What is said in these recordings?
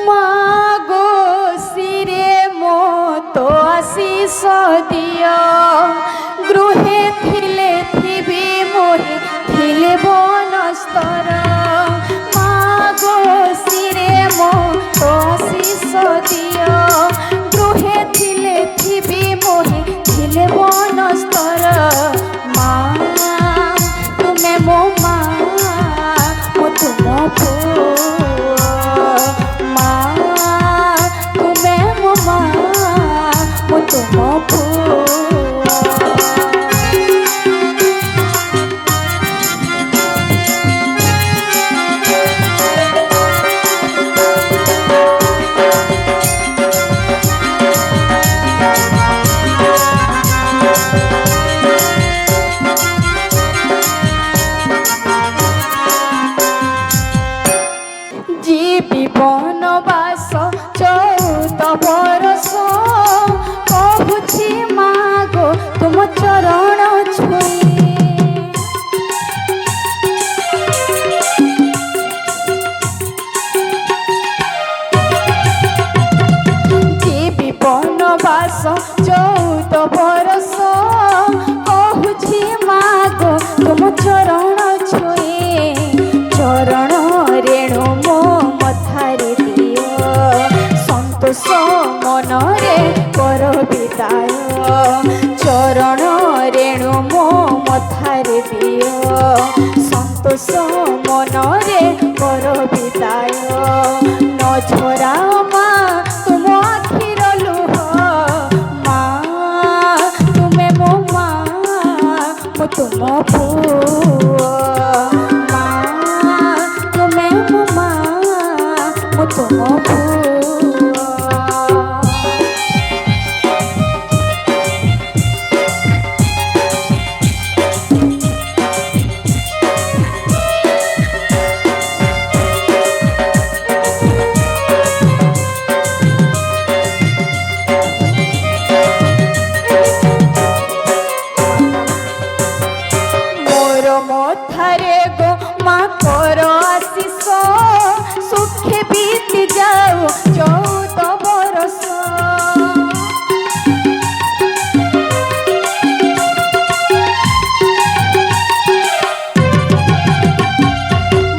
মাগো শিরে মতো আশিস দিও গৃহে থিলে থিবি মোহে থিলে বনস্তর মাগো শিরে মতো আশিস দিও গৃহে থিলে থিবি মোহে থিলে বনস্তর মা তুমে মো মা মো তুম পুଅ মা তুমে মো মা মো তুম পুଅ जीवी बनवास 14 बरस कहूछि मागो तुम चरण छुई जीवी बनवास 14 बरस कहूछि मागो तुम चरण छुई चरण रेणु मो मथारे दियो संतोष मनरे कर विदाय चरण रेणु मो मथारे दियो संतोष मनरे कर विदाय न झरा मा तुम आखिर लुह मा तुमे मो मा मो तुम पुଅ तुम पुଅ मोर मथारे गो मा कर आशीष सुखे बीती जाओ 14 बरस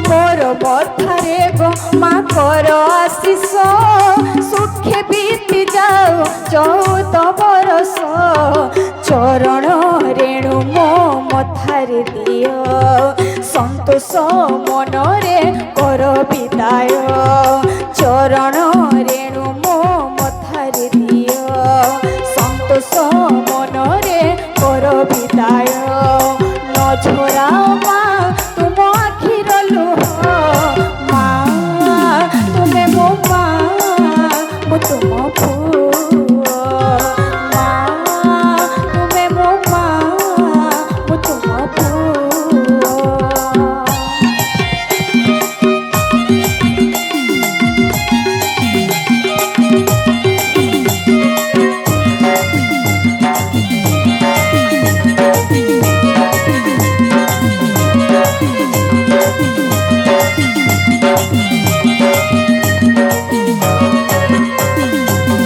मोर मथारे गो मा कर आशीष